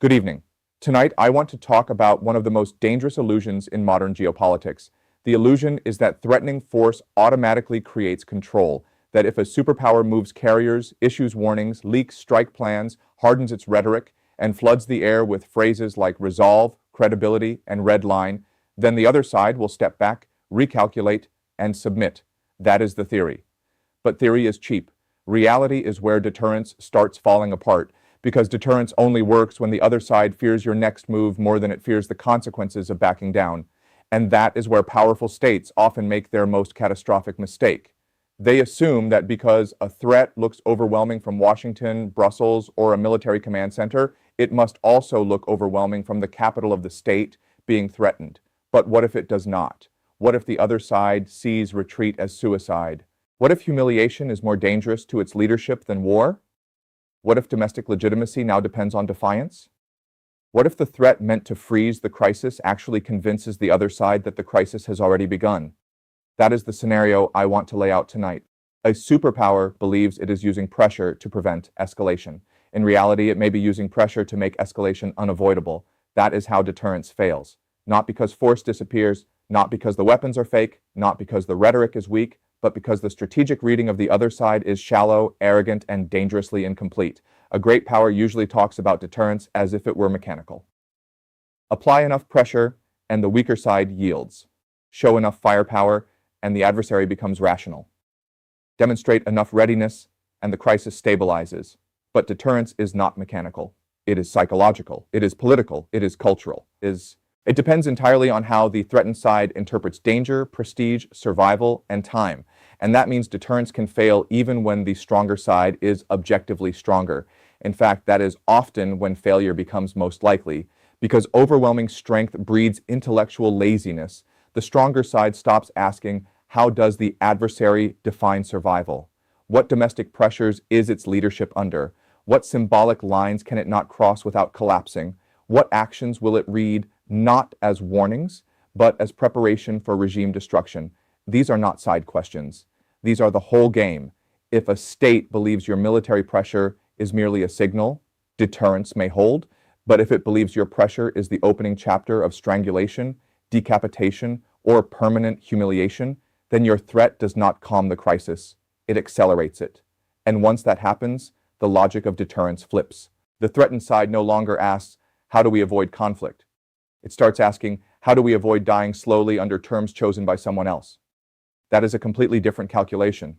Good evening. Tonight, I want to talk about one of the most dangerous illusions in modern geopolitics. The illusion is that threatening force automatically creates control, that if a superpower moves carriers, issues warnings, leaks strike plans, hardens its rhetoric, and floods the air with phrases like resolve, credibility, and red line, then the other side will step back, recalculate, and submit. That is the theory. But theory is cheap. Reality is where deterrence starts falling apart, because deterrence only works when the other side fears your next move more than it fears the consequences of backing down. And that is where powerful states often make their most catastrophic mistake. They assume that because a threat looks overwhelming from Washington, Brussels, or a military command center, it must also look overwhelming from the capital of the state being threatened. But what if it does not? What if the other side sees retreat as suicide? What if humiliation is more dangerous to its leadership than war? What if domestic legitimacy now depends on defiance? What if the threat meant to freeze the crisis actually convinces the other side that the crisis has already begun? That is the scenario I want to lay out tonight. A superpower believes it is using pressure to prevent escalation. In reality, it may be using pressure to make escalation unavoidable. That is how deterrence fails. Not because force disappears, not because the weapons are fake, not because the rhetoric is weak, but because the strategic reading of the other side is shallow, arrogant, and dangerously incomplete. A great power usually talks about deterrence as if it were mechanical. Apply enough pressure, and the weaker side yields. Show enough firepower, and the adversary becomes rational. Demonstrate enough readiness, and the crisis stabilizes. But deterrence is not mechanical. It is psychological. It is political. It is cultural. It depends entirely on how the threatened side interprets danger, prestige, survival, and time. And that means deterrence can fail even when the stronger side is objectively stronger. In fact, that is often when failure becomes most likely, because overwhelming strength breeds intellectual laziness. The stronger side stops asking, how does the adversary define survival? What domestic pressures is its leadership under? What symbolic lines can it not cross without collapsing? What actions will it read not as warnings, but as preparation for regime destruction? These are not side questions. These are the whole game. If a state believes your military pressure is merely a signal, deterrence may hold, but if it believes your pressure is the opening chapter of strangulation, decapitation, or permanent humiliation, then your threat does not calm the crisis. It accelerates it. And once that happens, the logic of deterrence flips. The threatened side no longer asks, how do we avoid conflict? It starts asking, how do we avoid dying slowly under terms chosen by someone else? That is a completely different calculation.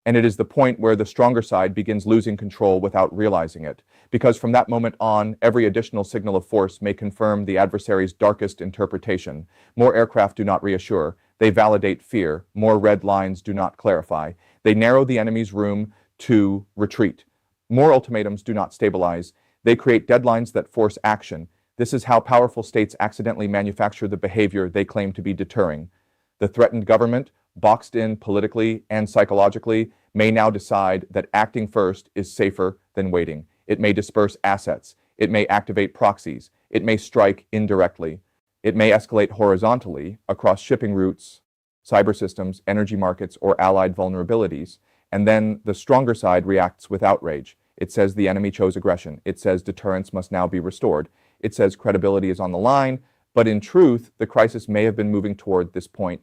And it is the point where the stronger side begins losing control without realizing it. Because from that moment on, every additional signal of force may confirm the adversary's darkest interpretation. More aircraft do not reassure. They validate fear. More red lines do not clarify. They narrow the enemy's room to retreat. More ultimatums do not stabilize. They create deadlines that force action. This is how powerful states accidentally manufacture the behavior they claim to be deterring. The threatened government, boxed in politically and psychologically, may now decide that acting first is safer than waiting. It may disperse assets. It may activate proxies. It may strike indirectly. It may escalate horizontally across shipping routes, cyber systems, energy markets, or allied vulnerabilities. And then the stronger side reacts with outrage. It says the enemy chose aggression. It says deterrence must now be restored. It says credibility is on the line. But in truth, the crisis may have been moving toward this point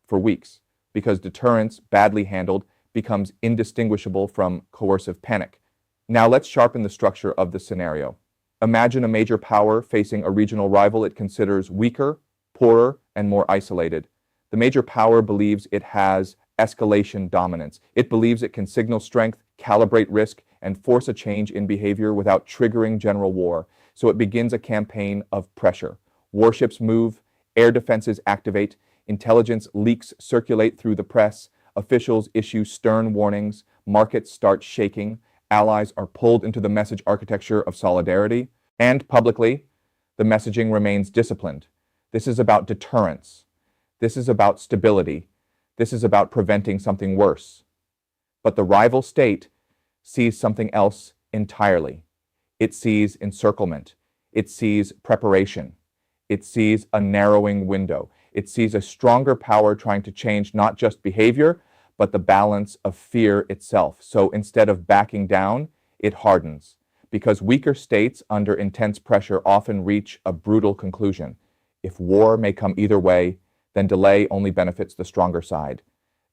for weeks, because deterrence, badly handled, becomes indistinguishable from coercive panic. Now let's sharpen the structure of the scenario. Imagine a major power facing a regional rival it considers weaker, poorer, and more isolated. The major power believes it has escalation dominance. It believes it can signal strength, calibrate risk, and force a change in behavior without triggering general war. So it begins a campaign of pressure. Warships move, air defenses activate, intelligence leaks circulate through the press, officials issue stern warnings, markets start shaking, allies are pulled into the message architecture of solidarity, and publicly, the messaging remains disciplined. This is about deterrence. This is about stability. This is about preventing something worse. But the rival state sees something else entirely. It sees encirclement. It sees preparation. It sees a narrowing window. It sees a stronger power trying to change not just behavior, but the balance of fear itself. So instead of backing down, it hardens. because weaker states under intense pressure often reach a brutal conclusion. If war may come either way, then delay only benefits the stronger side.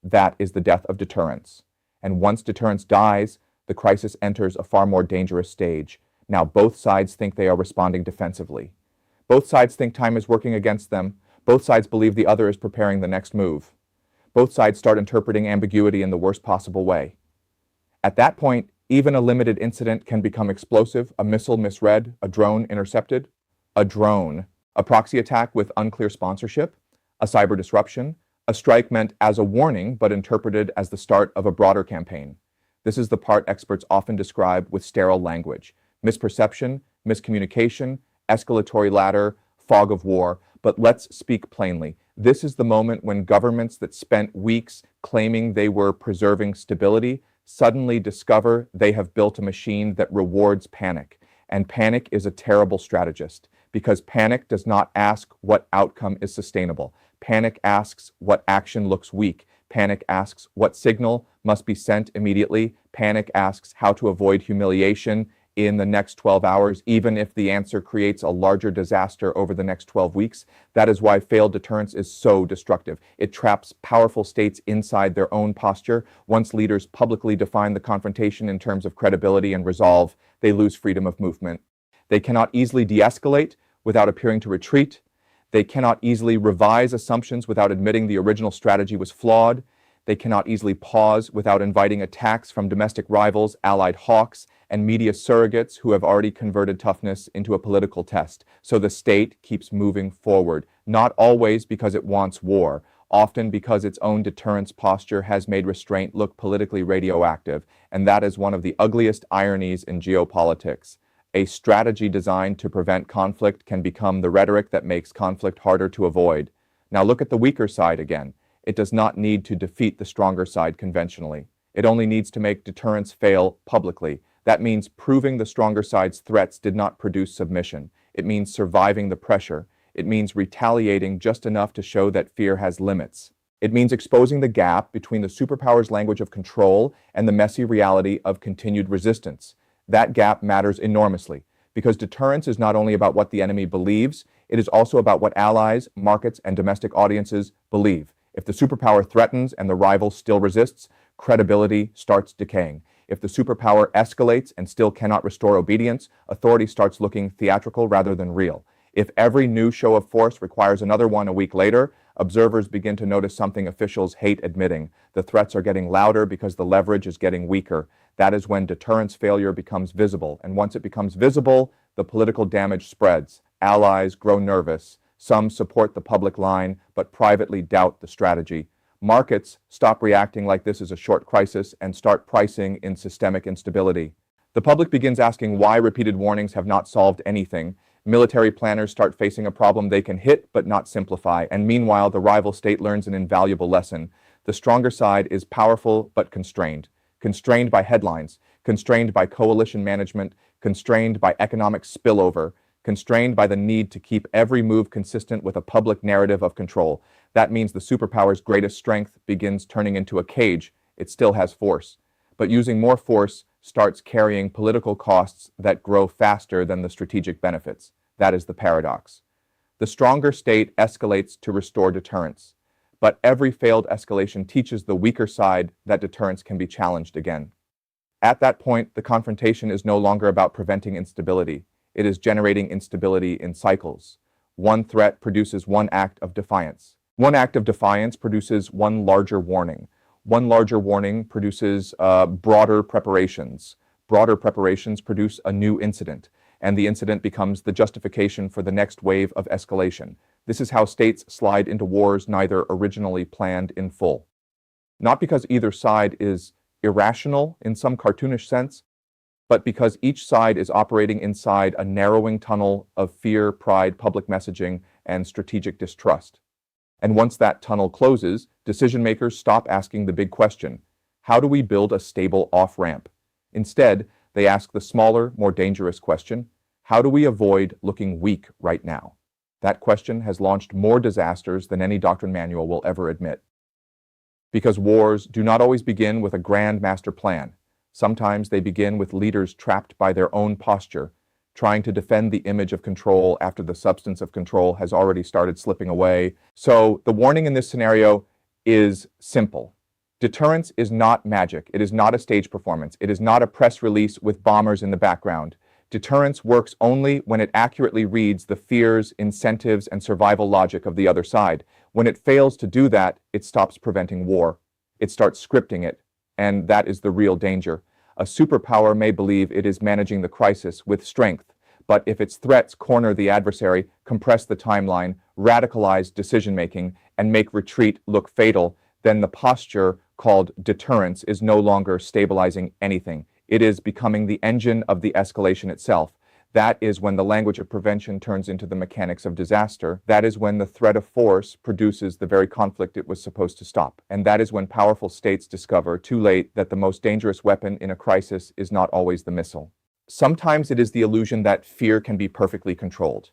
That is the death of deterrence. And once deterrence dies, the crisis enters a far more dangerous stage. Now both sides think they are responding defensively. Both sides think time is working against them. Both sides believe the other is preparing the next move. Both sides start interpreting ambiguity in the worst possible way. At that point, even a limited incident can become explosive, a missile misread, a drone intercepted, a proxy attack with unclear sponsorship, a cyber disruption, a strike meant as a warning but interpreted as the start of a broader campaign. This is the part experts often describe with sterile language: misperception, miscommunication, escalatory ladder, fog of war. But let's speak plainly. This is the moment when governments that spent weeks claiming they were preserving stability suddenly discover they have built a machine that rewards panic. And panic is a terrible strategist, because panic does not ask what outcome is sustainable. Panic asks what action looks weak. Panic asks what signal must be sent immediately. Panic asks how to avoid humiliation in the next 12 hours, even if the answer creates a larger disaster over the next 12 weeks. That is why failed deterrence is so destructive. It traps powerful states inside their own posture. Once leaders publicly define the confrontation in terms of credibility and resolve, they lose freedom of movement. They cannot easily de-escalate without appearing to retreat. They cannot easily revise assumptions without admitting the original strategy was flawed. They cannot easily pause without inviting attacks from domestic rivals, allied hawks, and media surrogates who have already converted toughness into a political test. So the state keeps moving forward, not always because it wants war, often because its own deterrence posture has made restraint look politically radioactive, and that is one of the ugliest ironies in geopolitics. A strategy designed to prevent conflict can become the rhetoric that makes conflict harder to avoid. Now look at the weaker side again. It does not need to defeat the stronger side conventionally. It only needs to make deterrence fail publicly. That means proving the stronger side's threats did not produce submission. It means surviving the pressure. It means retaliating just enough to show that fear has limits. It means exposing the gap between the superpower's language of control and the messy reality of continued resistance. That gap matters enormously, because deterrence is not only about what the enemy believes, it is also about what allies, markets, and domestic audiences believe. If the superpower threatens and the rival still resists, credibility starts decaying. If the superpower escalates and still cannot restore obedience, authority starts looking theatrical rather than real. If every new show of force requires another one a week later, observers begin to notice something officials hate admitting. The threats are getting louder because the leverage is getting weaker. That is when deterrence failure becomes visible. And once it becomes visible, the political damage spreads. Allies grow nervous. Some support the public line, but privately doubt the strategy. Markets stop reacting like this is a short crisis and start pricing in systemic instability. The public begins asking why repeated warnings have not solved anything. Military planners start facing a problem they can hit but not simplify. And meanwhile, the rival state learns an invaluable lesson. The stronger side is powerful but constrained. Constrained by headlines, constrained by coalition management, constrained by economic spillover, constrained by the need to keep every move consistent with a public narrative of control. That means the superpower's greatest strength begins turning into a cage. It still has force, but using more force starts carrying political costs that grow faster than the strategic benefits. That is the paradox. The stronger state escalates to restore deterrence, but every failed escalation teaches the weaker side that deterrence can be challenged again. At that point, the confrontation is no longer about preventing instability. It is generating instability in cycles. One threat produces one act of defiance. One act of defiance produces one larger warning. One larger warning produces broader preparations. Broader preparations produce a new incident, and the incident becomes the justification for the next wave of escalation. This is how states slide into wars neither originally planned in full. Not because either side is irrational in some cartoonish sense, but because each side is operating inside a narrowing tunnel of fear, pride, public messaging, and strategic distrust. And once that tunnel closes, decision makers stop asking the big question: how do we build a stable off-ramp? Instead, they ask the smaller, more dangerous question: how do we avoid looking weak right now? That question has launched more disasters than any doctrine manual will ever admit. Because wars do not always begin with a grand master plan. Sometimes they begin with leaders trapped by their own posture, trying to defend the image of control after the substance of control has already started slipping away. So the warning in this scenario is simple. Deterrence is not magic. It is not a stage performance. It is not a press release with bombers in the background. Deterrence works only when it accurately reads the fears, incentives, and survival logic of the other side. When it fails to do that, it stops preventing war. It starts scripting it, and that is the real danger. A superpower may believe it is managing the crisis with strength, but if its threats corner the adversary, compress the timeline, radicalize decision-making, and make retreat look fatal, then the posture called deterrence is no longer stabilizing anything. It is becoming the engine of the escalation itself. That is when the language of prevention turns into the mechanics of disaster. That is when the threat of force produces the very conflict it was supposed to stop. And that is when powerful states discover, too late, that the most dangerous weapon in a crisis is not always the missile. Sometimes it is the illusion that fear can be perfectly controlled.